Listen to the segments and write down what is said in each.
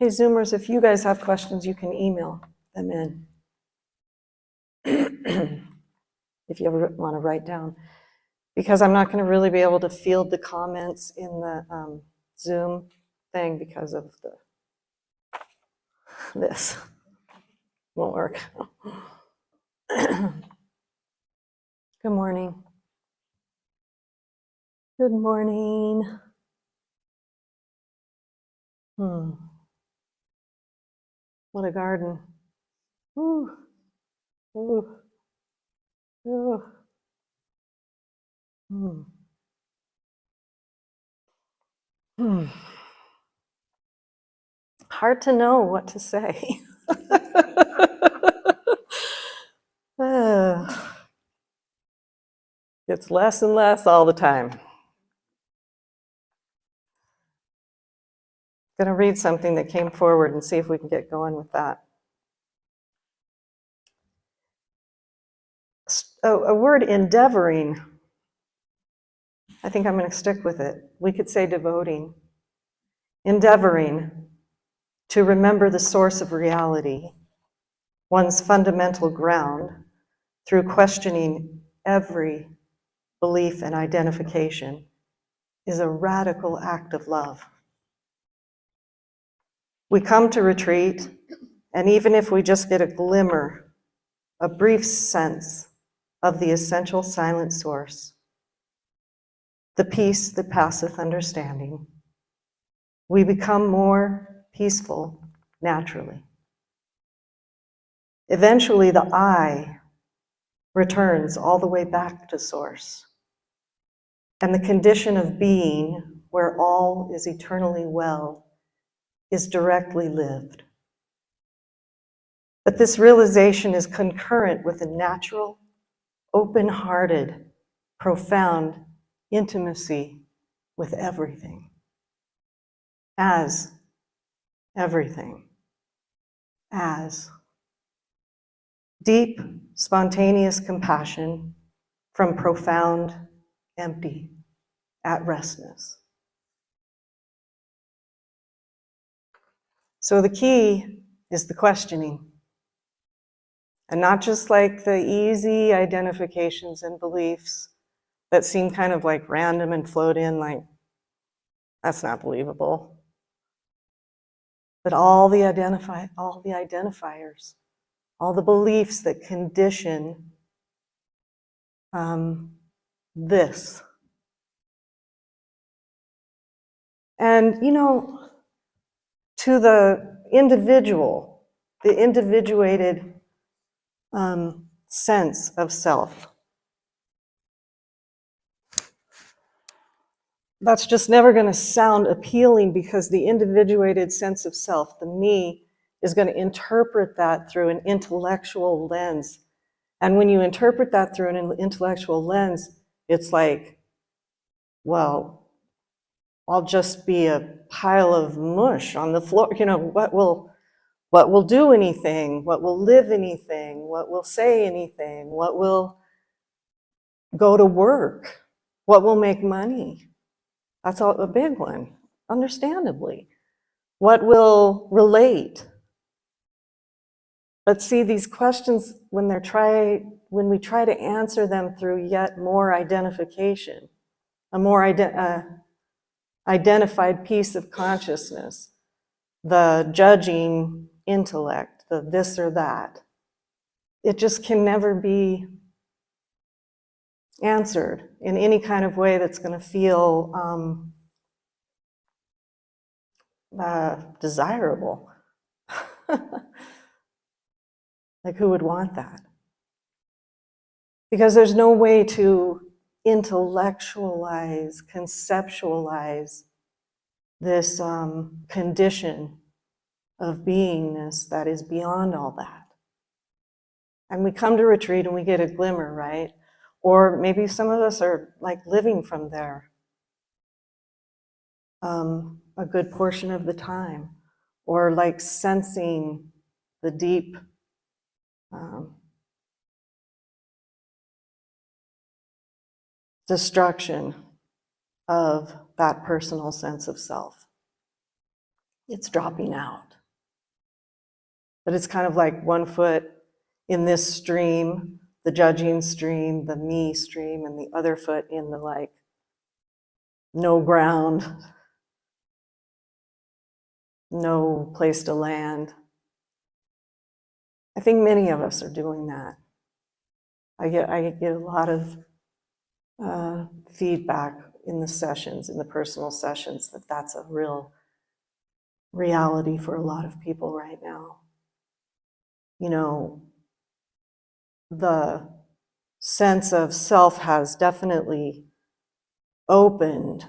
Hey, Zoomers, if you guys have questions, you can email them in. If you ever want to write down. Because I'm not going to really be able to field the comments in the Zoom thing because of this. Won't work. Good morning. Good morning. What a garden. Ooh. Ooh. Ooh. Hmm. Hard to know what to say. It's less and less all the time. I'm going to read something that came forward and see if we can get going with that. A word, endeavoring. I think I'm going to stick with it. We could say devoting. Endeavoring to remember the source of reality, one's fundamental ground, through questioning every belief and identification, is a radical act of love. We come to retreat, and even if we just get a glimmer, a brief sense of the essential silent source, the peace that passeth understanding, we become more peaceful naturally. Eventually, the I returns all the way back to source, and the condition of being, where all is eternally well, is directly lived. But this realization is concurrent with a natural, open-hearted, profound intimacy with everything, as everything, as deep, spontaneous compassion from profound, empty, at-restness. So the key is the questioning. And not just like the easy identifications and beliefs that seem kind of like random and float in like, that's not believable. But all the identifiers, all the beliefs that condition this. And, you know, to the individual, the individuated sense of self, that's just never going to sound appealing because the individuated sense of self, the me, is going to interpret that through an intellectual lens. And when you interpret that through an intellectual lens, it's like, well, I'll just be a pile of mush on the floor. You know, what will do anything? What will live anything? What will say anything? What will go to work? What will make money? That's a big one, understandably. What will relate? But see, these questions, when we try to answer them through yet more identification, a more identified piece of consciousness, the judging intellect, the this or that, it just can never be answered in any kind of way that's going to feel desirable. Like, who would want that? Because there's no way to intellectualize, conceptualize this condition of beingness that is beyond all that. And we come to retreat and we get a glimmer, right? Or maybe some of us are like living from there a good portion of the time, or like sensing the deep destruction of that personal sense of self. It's dropping out. But it's kind of like one foot in this stream, the judging stream, the me stream, and the other foot in the like no ground, no place to land. I think many of us are doing that. I get a lot of feedback in the sessions, in the personal sessions, that that's a real reality for a lot of people right now. You know, the sense of self has definitely opened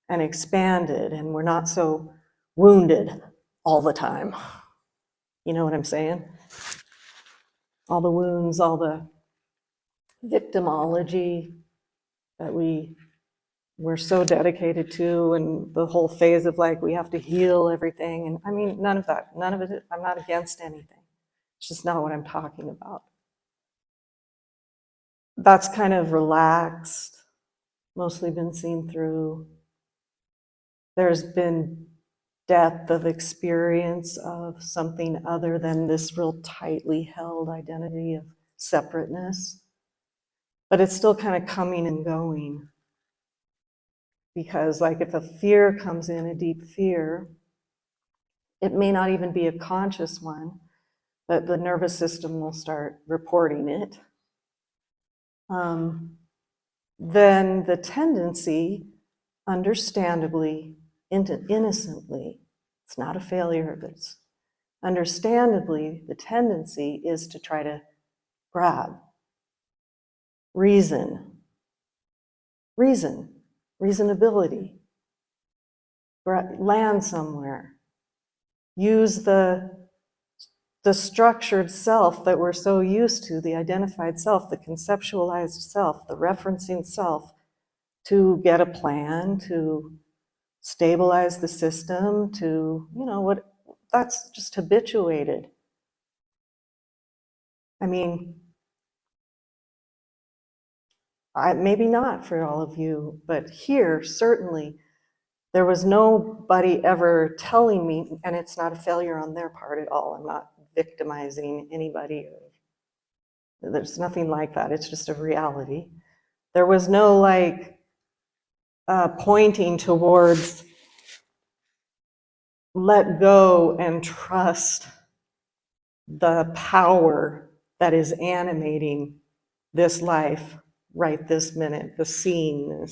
and expanded, and we're not so wounded all the time. You know what I'm saying? All the wounds, all the victimology that we're so dedicated to, and the whole phase of like, we have to heal everything. And I mean, none of it, I'm not against anything. It's just not what I'm talking about. That's kind of relaxed, mostly been seen through. There's been depth of experience of something other than this real tightly held identity of separateness. But it's still kind of coming and going. Because like if a fear comes in, a deep fear, it may not even be a conscious one, but the nervous system will start reporting it. Then the tendency, understandably, innocently, it's not a failure, but it's understandably, the tendency is to try to grab, reasonability, land somewhere, use the structured self that we're so used to, the identified self, the conceptualized self, the referencing self, to get a plan, to stabilize the system, to, you know, what, that's just habituated. I mean, maybe not for all of you, but here, certainly, there was nobody ever telling me, and it's not a failure on their part at all. I'm not victimizing anybody. There's nothing like that. It's just a reality. There was no like pointing towards let go and trust the power that is animating this life right this minute, the scene.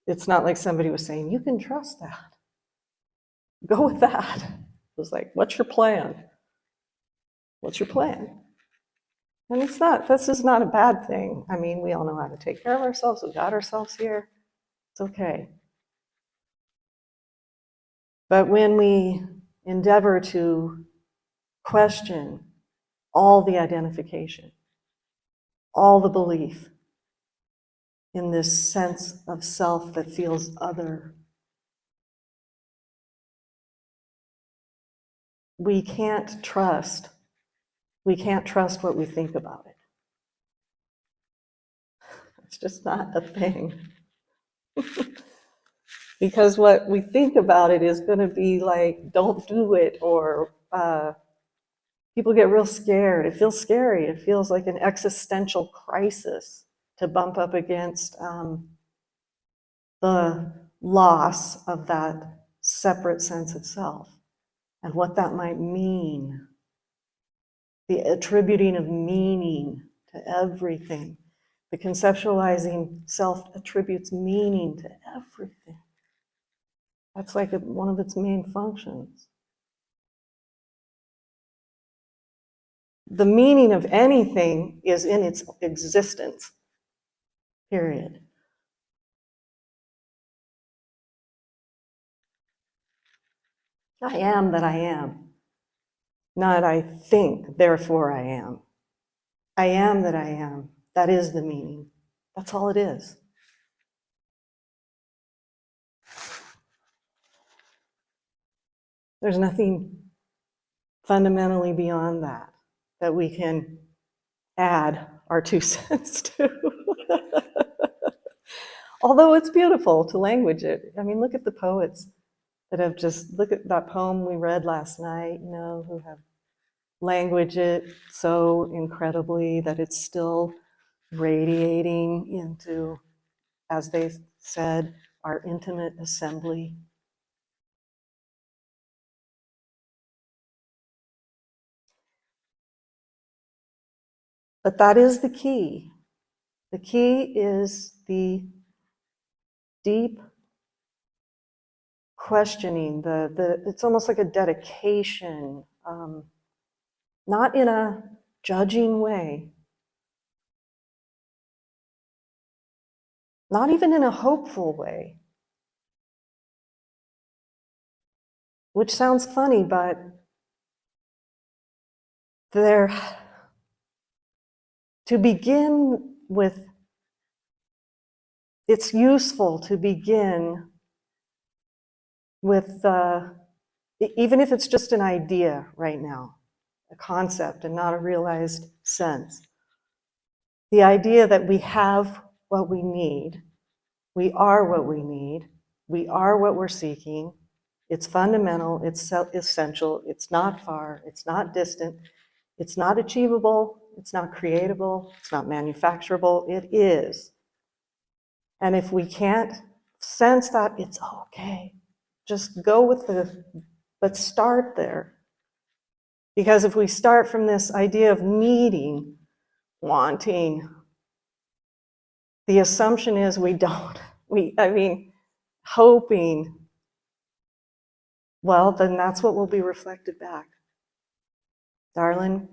It's not like somebody was saying, you can trust that. Go with that. It was like, what's your plan? What's your plan? And it's not, this is not a bad thing. I mean, we all know how to take care of ourselves. We've got ourselves here. It's okay. But when we endeavor to question all the identification, all the belief in this sense of self that feels other, we can't trust what we think about it. It's just not a thing. Because what we think about it is going to be like, don't do it, or people get real scared. It feels scary. It feels like an existential crisis to bump up against the loss of that separate sense of self and what that might mean. The attributing of meaning to everything. The conceptualizing self attributes meaning to everything. That's like one of its main functions. The meaning of anything is in its existence, period. I am that I am. Not I think, therefore I am. I am that I am. That is the meaning. That's all it is. There's nothing fundamentally beyond that we can add our 2 cents to. Although it's beautiful to language it. I mean, look at the poets that have just, look at that poem we read last night, you know, who have language it so incredibly that it's still radiating into, as they said, our intimate assembly. But that is the key. The key is the deep questioning. It's almost like a dedication, not in a judging way, not even in a hopeful way, which sounds funny, but to begin with, it's useful to begin with, even if it's just an idea right now, a concept and not a realized sense. The idea that we have what we need, we are what we need, we are what we're seeking, it's fundamental, it's essential, it's not far, it's not distant, it's not achievable, it's not creatable, it's not manufacturable, it is. And if we can't sense that, it's okay. Just go with but start there. Because if we start from this idea of needing, wanting, the assumption is we don't. Hoping, well, then that's what will be reflected back. Darling,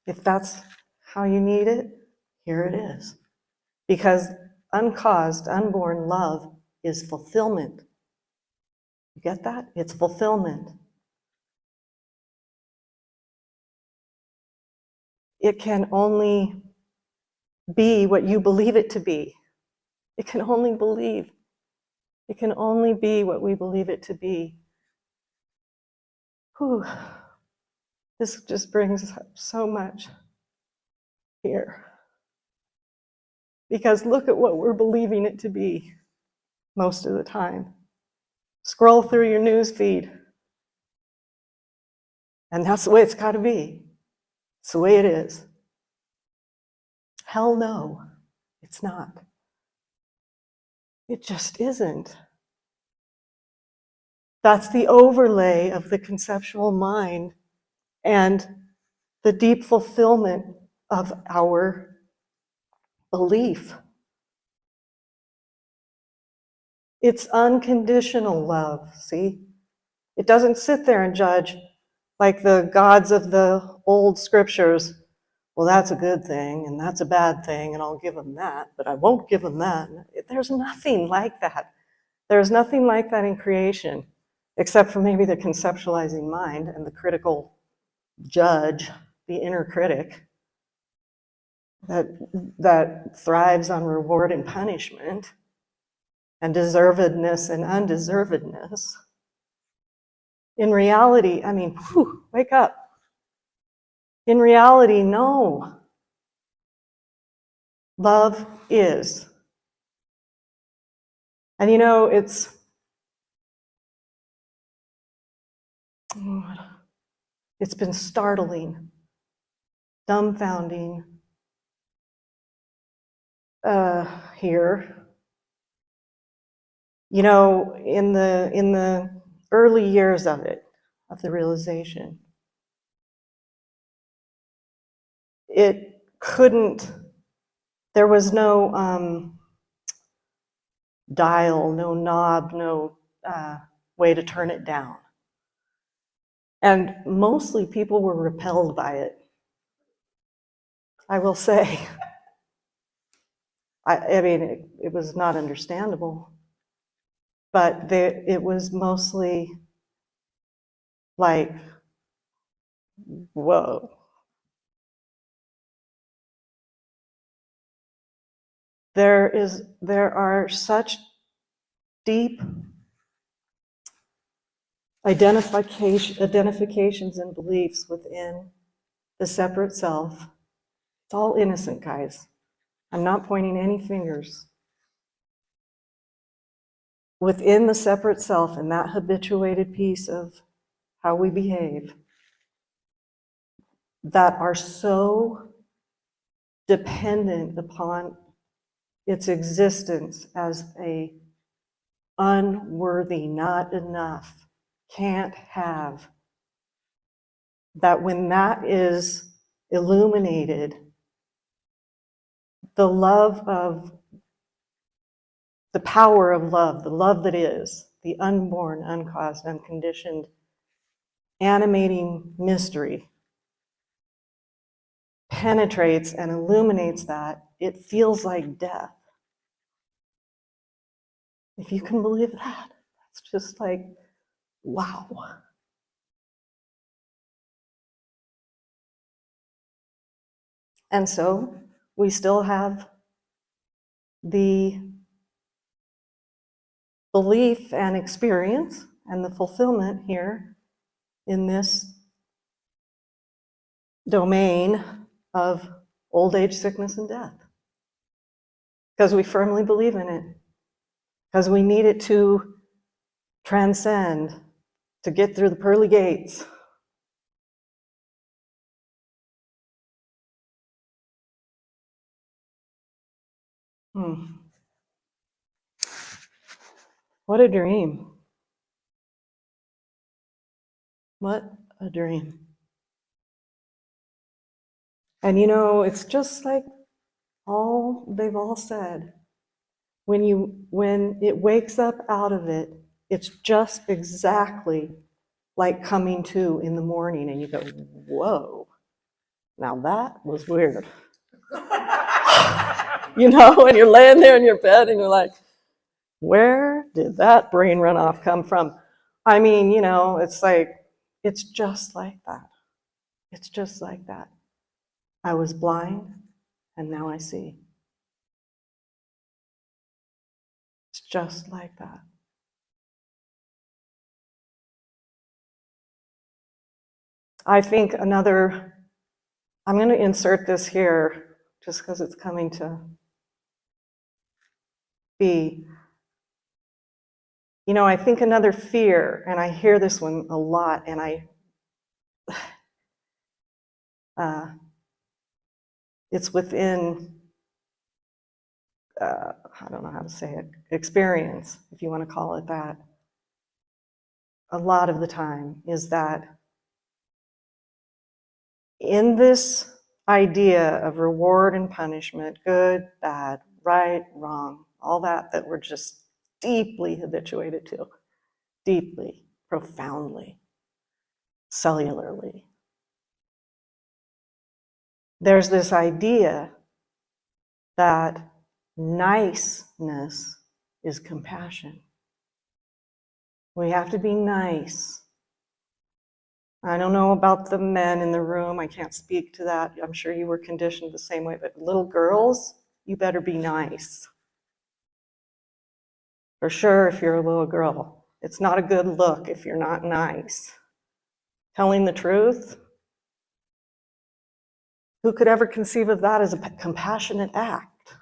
if that's how you need it, here it is. Because uncaused, unborn love is fulfillment. You get that? It's fulfillment. It can only be what you believe it to be. It can only believe. It can only be what we believe it to be. Whew. This just brings up so much here. Because look at what we're believing it to be most of the time. Scroll through your news feed. And that's the way it's got to be. It's the way it is. Hell no, it's not. It just isn't. That's the overlay of the conceptual mind and the deep fulfillment of our belief. It's unconditional love, see? It doesn't sit there and judge like the gods of the old scriptures. Well, that's a good thing, and that's a bad thing, and I'll give them that, but I won't give them that. There's nothing like that. There's nothing like that in creation, except for maybe the conceptualizing mind and the critical judge, the inner critic, that thrives on reward and punishment, and deservedness and undeservedness. In reality, wake up. In reality, no. Love is. And it's been startling, dumbfounding here. In the early years of the realization, there was no dial, no knob, no way to turn it down. And mostly people were repelled by it. I will say. It was not understandable, but it was mostly like, whoa. There are such deep identifications and beliefs within the separate self. It's all innocent, guys. I'm not pointing any fingers. Within the separate self and that habituated piece of how we behave, that are so dependent upon its existence as a unworthy, not enough, can't have, that when that is illuminated, the love of, the power of love, the love that is, the unborn, uncaused, unconditioned, animating mystery, penetrates and illuminates that, it feels like death. If you can believe that, it's just like, wow. And so we still have the belief and experience and the fulfillment here in this domain of old age, sickness, and death. Because we firmly believe in it. Because we need it to transcend, to get through the pearly gates. What a dream. What a dream. And you know, it's just like they've all said. When it wakes up out of it, it's just exactly like coming to in the morning, and you go, whoa, now that was weird. You know, and you're laying there in your bed and you're like, where did that brain runoff come from? I mean, you know, it's like, it's just like that. It's just like that. I was blind and now I see. It's just like that. I think I'm going to insert this here just because it's coming to be. You know, I think another fear, and I hear this one a lot, and it's within, I don't know how to say it, experience, if you want to call it that, a lot of the time, is that in this idea of reward and punishment, good, bad, right, wrong, all that we're just deeply habituated to, deeply, profoundly, cellularly. There's this idea that niceness is compassion. We have to be nice. I don't know about the men in the room. I can't speak to that. I'm sure you were conditioned the same way. But little girls, you better be nice. For sure, if you're a little girl. It's not a good look if you're not nice. Telling the truth? Who could ever conceive of that as a compassionate act?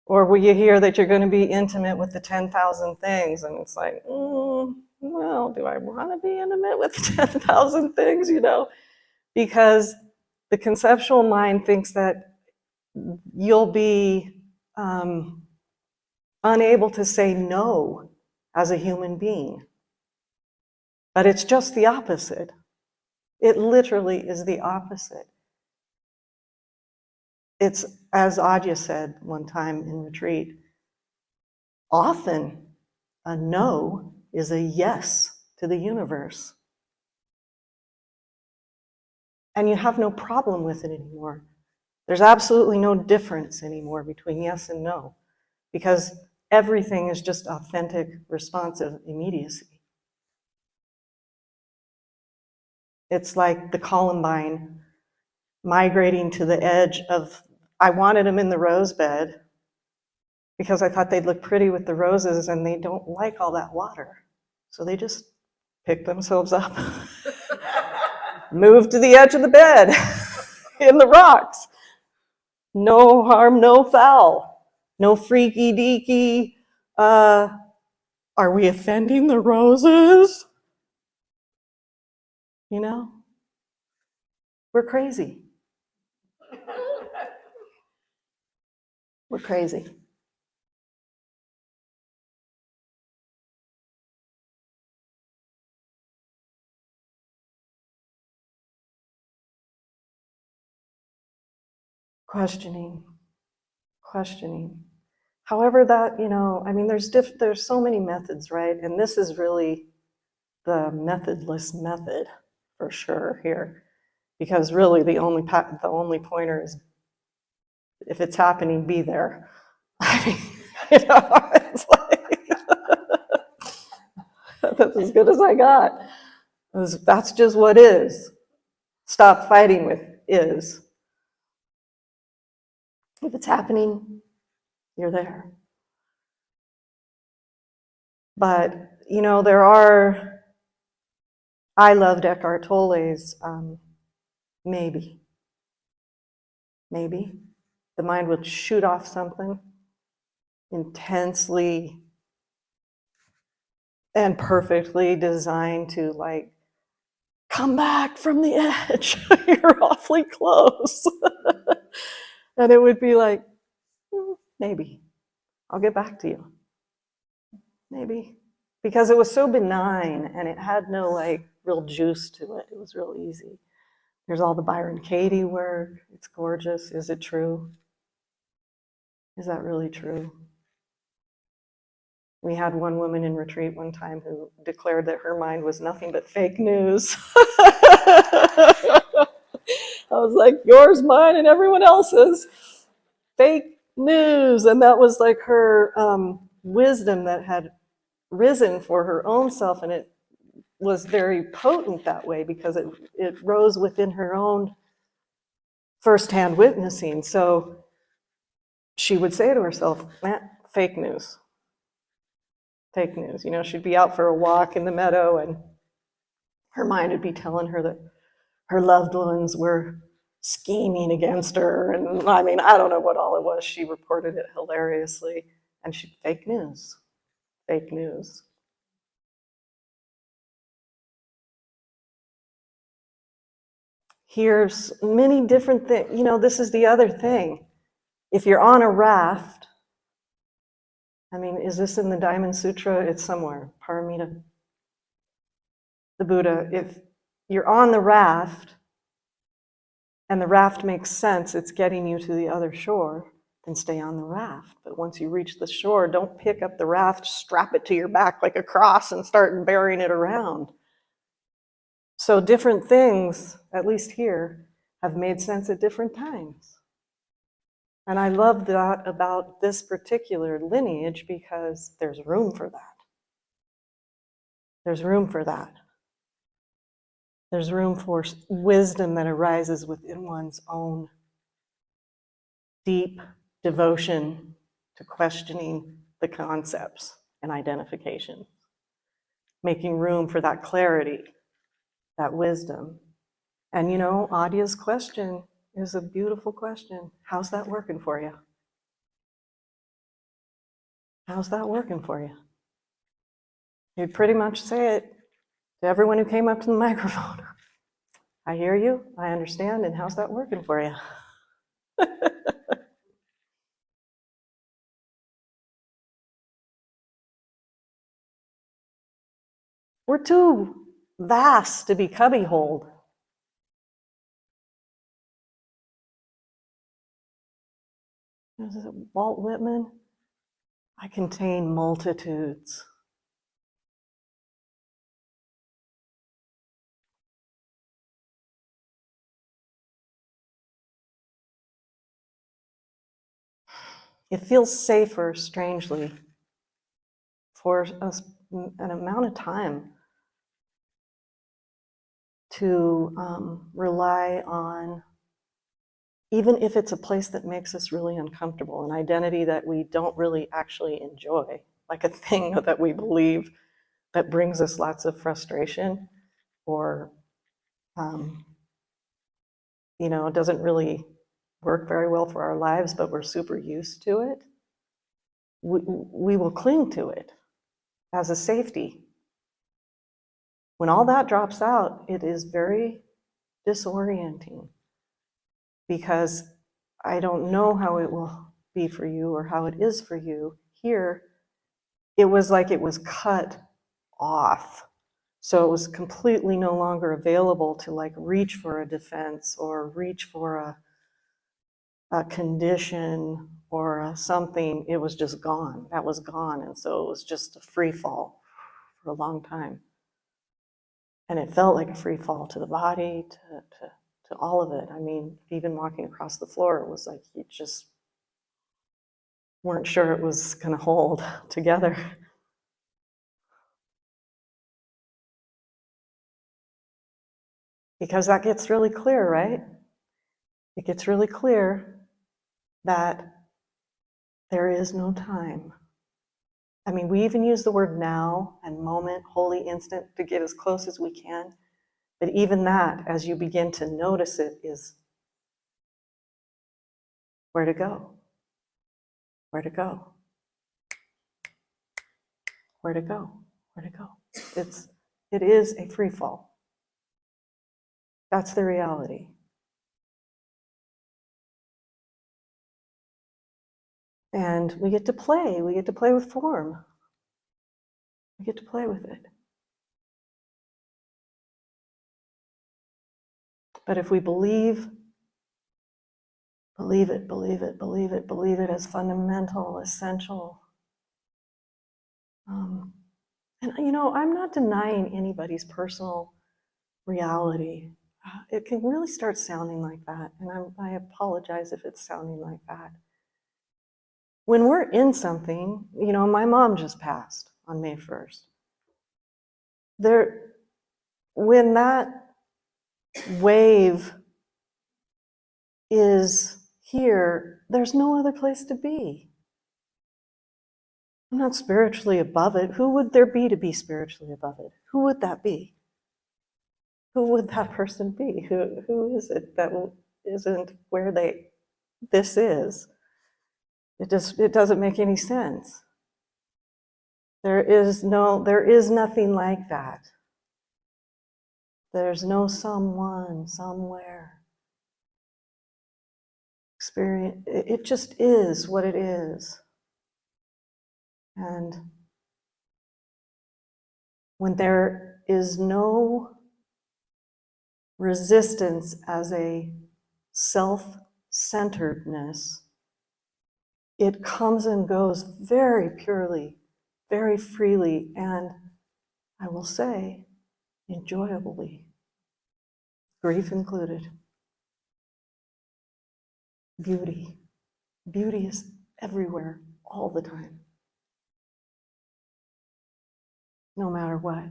Or will you hear that you're going to be intimate with the 10,000 things? And it's like, well, do I want to be intimate with the 10,000 things, you know? Because the conceptual mind thinks that you'll be unable to say no as a human being. But it's just the opposite. It literally is the opposite. It's, as Adya said one time in retreat, often a no is a yes to the universe. And you have no problem with it anymore. There's absolutely no difference anymore between yes and no, because everything is just authentic, responsive immediacy. It's like the Columbine migrating to the edge of, I wanted them in the rose bed because I thought they'd look pretty with the roses, and they don't like all that water. So they just pick themselves up, move to the edge of the bed in the rocks. No harm, no foul. No freaky deaky Are we offending the roses? You know? We're crazy. We're crazy. Questioning. However that, I mean, there's so many methods, right? And this is really the methodless method for sure here, because really the only pointer is, if it's happening, be there. It's like that's as good as I got. That's just what is. Stop fighting with is. If it's happening, you're there. But, I loved Eckhart Tolle's maybe. The mind would shoot off something intensely and perfectly designed to, like, come back from the edge. You're awfully close. And it would be like, maybe. I'll get back to you. Maybe. Because it was so benign and it had no, like, real juice to it. It was real easy. There's all the Byron Katie work. It's gorgeous. Is it true? Is that really true? We had one woman in retreat one time who declared that her mind was nothing but fake news. I was like, yours, mine, and everyone else's. Fake news. And that was like her wisdom that had risen for her own self, and it was very potent that way because it rose within her own firsthand witnessing. So she would say to herself, fake news. Fake news. She'd be out for a walk in the meadow and her mind would be telling her that her loved ones were scheming against her. And I mean, I don't know what all it was. She reported it hilariously. And fake news. Fake news. Here's many different things. This is the other thing. If you're on a raft, I mean, is this in the Diamond Sutra? It's somewhere. Paramita. The Buddha. If you're on the raft and the raft makes sense, it's getting you to the other shore, then stay on the raft. But once you reach the shore, don't pick up the raft, strap it to your back like a cross and start bearing it around. So different things, at least here, have made sense at different times. And I love that about this particular lineage because there's room for that. There's room for that. There's room for wisdom that arises within one's own deep devotion to questioning the concepts and identification. Making room for that clarity, that wisdom. And Adya's question is a beautiful question. How's that working for you? How's that working for you? You'd pretty much say it to everyone who came up to the microphone. I hear you, I understand, and how's that working for you? We're too vast to be cubbyholed. Is it Walt Whitman? I contain multitudes. It feels safer, strangely, for us an amount of time to rely on, even if it's a place that makes us really uncomfortable, an identity that we don't really actually enjoy, like a thing that we believe that brings us lots of frustration or it doesn't really work very well for our lives, but we're super used to it. We will cling to it. as a safety. When all that drops out, it is very disorienting, because I don't know how it will be for you or how it is for you. Here, it was like it was cut off. So it was completely no longer available to like reach for a defense or reach for a condition or something. It was just gone. That was gone. And so it was just a free fall for a long time. And it felt like a free fall to the body, to all of it. I mean, even walking across the floor, it was like you just weren't sure it was going to hold together. Because that gets really clear, right? It gets really clear that there is no time. I mean, we even use the word now and moment, holy instant, to get as close as we can. But even that, as you begin to notice it, is where to go, where to go, where to go, where to go. It is a free fall. That's the reality. And we get to play with form. We get to play with it. But if we believe it as fundamental, essential. And you know, I'm not denying anybody's personal reality. It can really start sounding like that, and I apologize if it's sounding like that. When we're in something, you know, my mom just passed on May 1st. When that wave is here, there's no other place to be. I'm not spiritually above it. Who would there be to be spiritually above it? Who would that be? Who would that person be? Who is it that isn't where this is? It doesn't make any sense. There is nothing like that. There's no someone, somewhere. Experience, it just is what it is. And when there is no resistance as a self-centeredness, it comes and goes very purely, very freely, and I will say, enjoyably, grief included. Beauty. Beauty is everywhere, all the time, no matter what.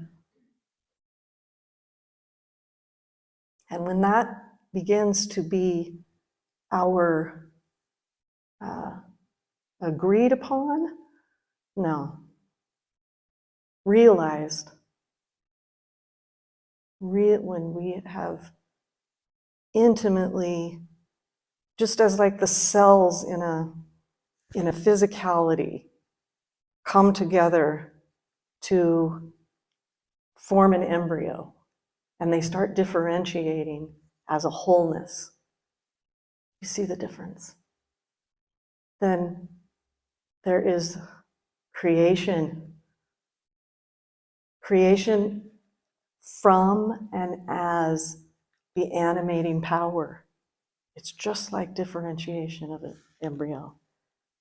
And when that begins to be our agreed upon, no, realized, when we have intimately, just as like the cells in a physicality come together to form an embryo, and they start differentiating as a wholeness. You see the difference? Then there is creation. Creation from and as the animating power. It's just like differentiation of an embryo.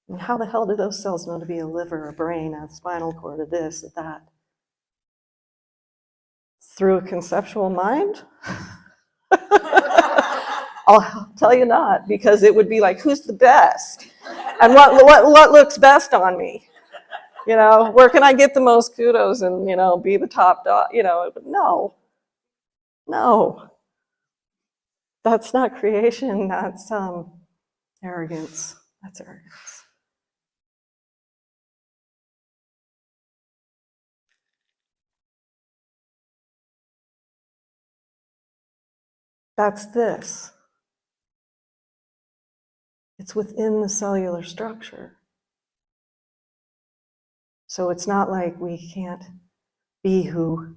And how the hell do those cells know to be a liver, a brain, a spinal cord, a this, a that? Through a conceptual mind? I'll tell you not, because it would be like, who's the best? And what looks best on me? You know, where can I get the most kudos and, you know, be the top dog? You know, no. That's not creation, that's arrogance. That's arrogance. That's this. It's within the cellular structure. So it's not like we can't be who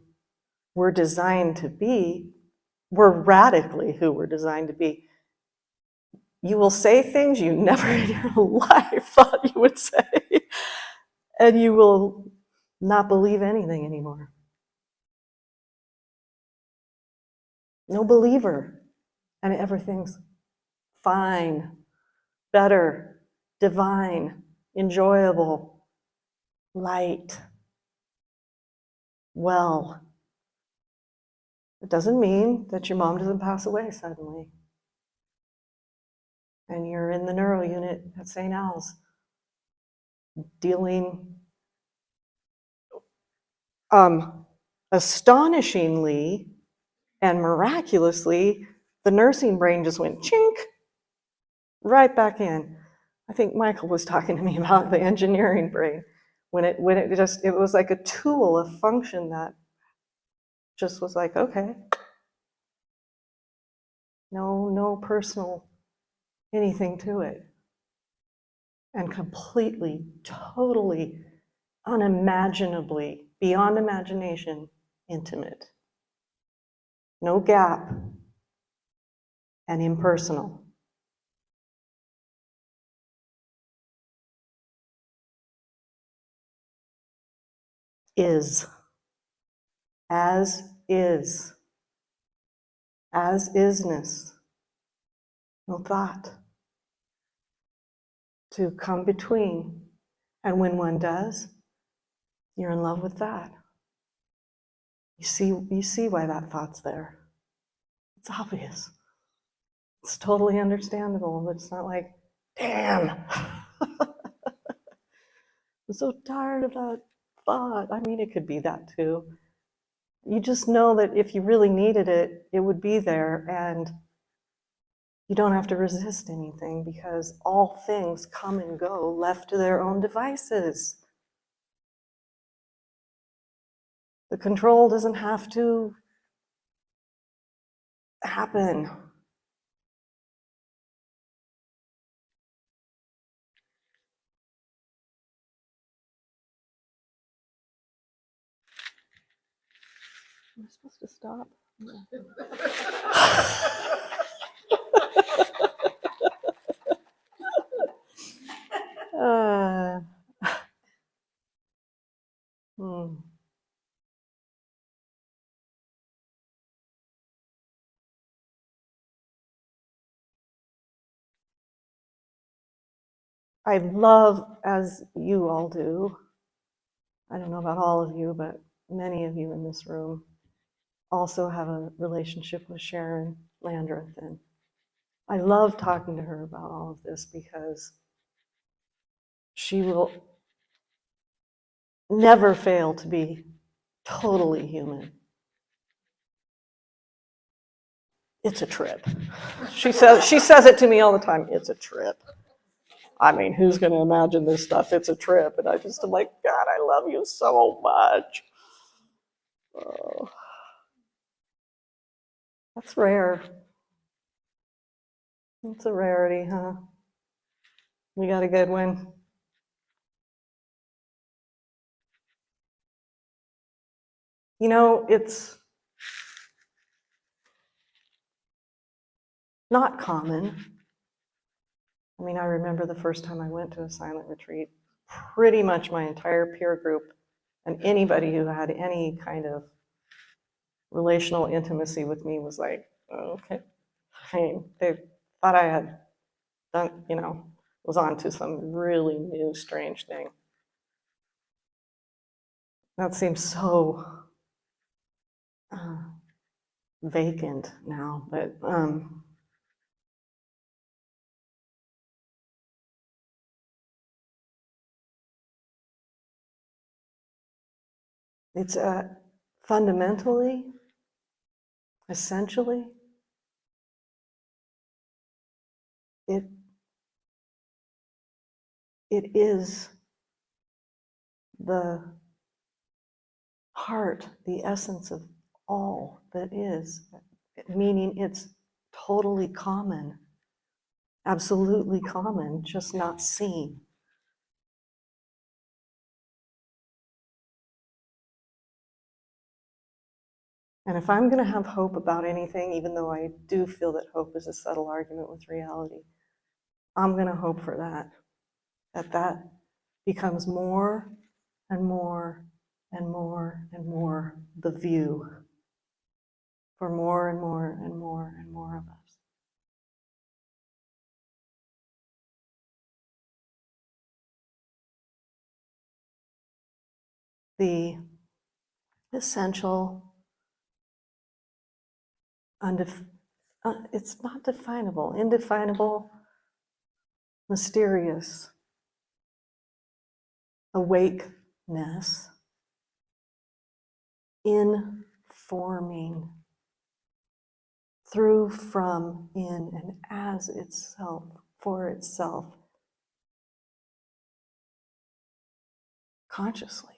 we're designed to be. We're radically who we're designed to be. You will say things you never in your life thought you would say, and you will not believe anything anymore. No believer, and everything's fine, better, divine, enjoyable, light, well. It doesn't mean that your mom doesn't pass away suddenly, and you're in the neuro unit at St. Al's dealing astonishingly and miraculously, the nursing brain just went chink right back in. I think Michael was talking to me about the engineering brain when it was like a tool, a function that just was like, okay, no personal anything to it, and completely, totally, unimaginably, beyond imagination, intimate. No gap, and impersonal. Is. As is. As isness. No thought to come between. And when one does, you're in love with that. You see why that thought's there. It's obvious. It's totally understandable, but it's not like, damn, I'm so tired of that thought. I mean, it could be that too. You just know that if you really needed it, it would be there, and you don't have to resist anything because all things come and go left to their own devices. The control doesn't have to happen. Am I supposed to stop? Hmm. I love, as you all do, I don't know about all of you, but many of you in this room also have a relationship with Sharon Landreth. And I love talking to her about all of this because she will never fail to be totally human. It's a trip. She says it to me all the time. It's a trip. I mean, who's going to imagine this stuff? It's a trip. And I'm like, God, I love you so much. Oh, that's rare. It's a rarity, huh? We got a good one. You know, it's not common. I mean, I remember the first time I went to a silent retreat, pretty much my entire peer group and anybody who had any kind of relational intimacy with me was like, oh, okay. I mean, they thought I had done, was on to some really new, strange thing. That seems so vacant now, but it's fundamentally, essentially, it is the heart, the essence of all that is, meaning it's totally common, absolutely common, just not seen. And if I'm going to have hope about anything, even though I do feel that hope is a subtle argument with reality, I'm going to hope for that becomes more and more and more and more the view for more and more and more and more of us. The essential, it's not definable, indefinable, mysterious awakeness in forming through, from, in, and as itself, for itself, consciously.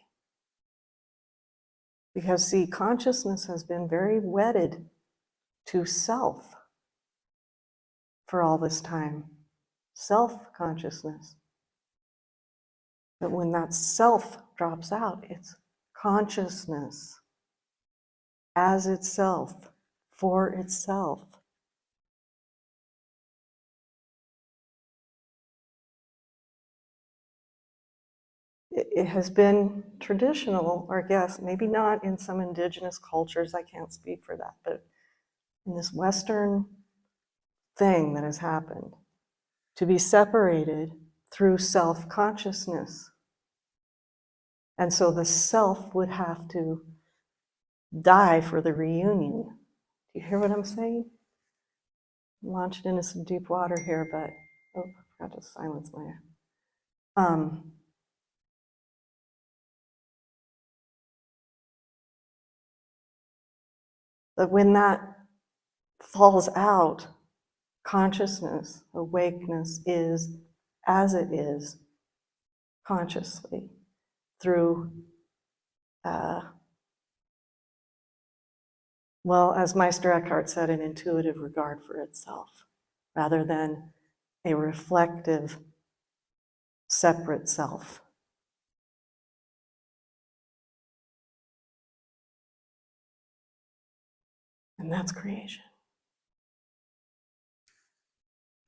Because, see, consciousness has been very wedded to self for all this time, self-consciousness. But when that self drops out, it's consciousness as itself, for itself. It has been traditional, or I guess maybe not in some indigenous cultures, I can't speak for that, but in this Western thing that has happened, to be separated through self-consciousness. And so the self would have to die for the reunion. Do you hear what I'm saying? I'm launching into some deep water here, but, oh, I forgot to silence my, but when that falls out, consciousness, awakeness is as it is consciously through, well, as Meister Eckhart said, an intuitive regard for itself, rather than a reflective, separate self. And that's creation.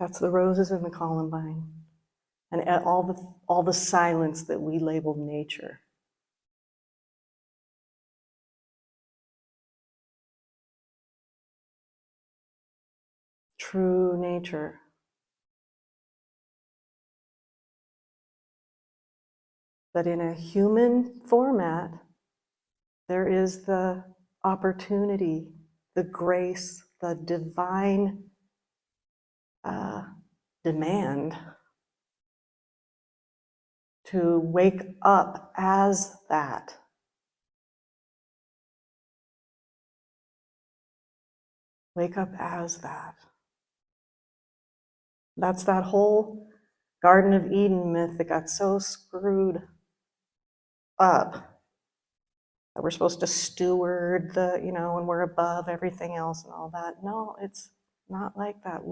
That's the roses and the columbine, and all the silence that we label nature. True nature. But in a human format, there is the opportunity, the grace, the divine demand to wake up as that. Wake up as that. That's that whole Garden of Eden myth that got so screwed up that we're supposed to steward the, and we're above everything else and all that. No, it's not like that.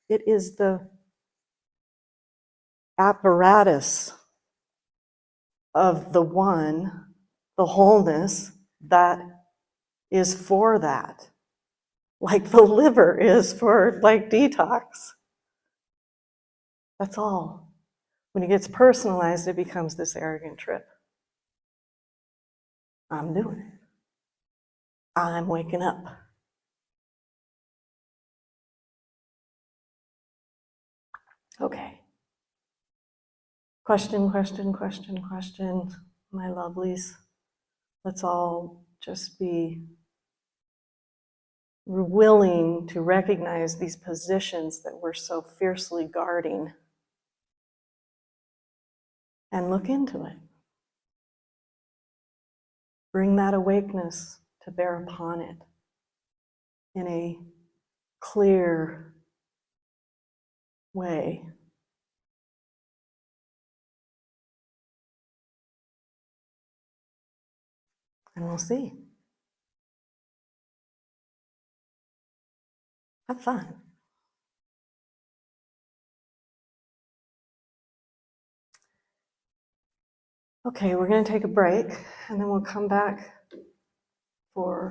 It is the apparatus of the one, the wholeness, that is for that. Like the liver is for like detox. That's all. When it gets personalized, it becomes this arrogant trip. I'm doing it. I'm waking up. Okay. Question, my lovelies. Let's all just be willing to recognize these positions that we're so fiercely guarding and look into it. Bring that awakeness to bear upon it in a clear way. And we'll see. Have fun. Okay, we're going to take a break, and then we'll come back for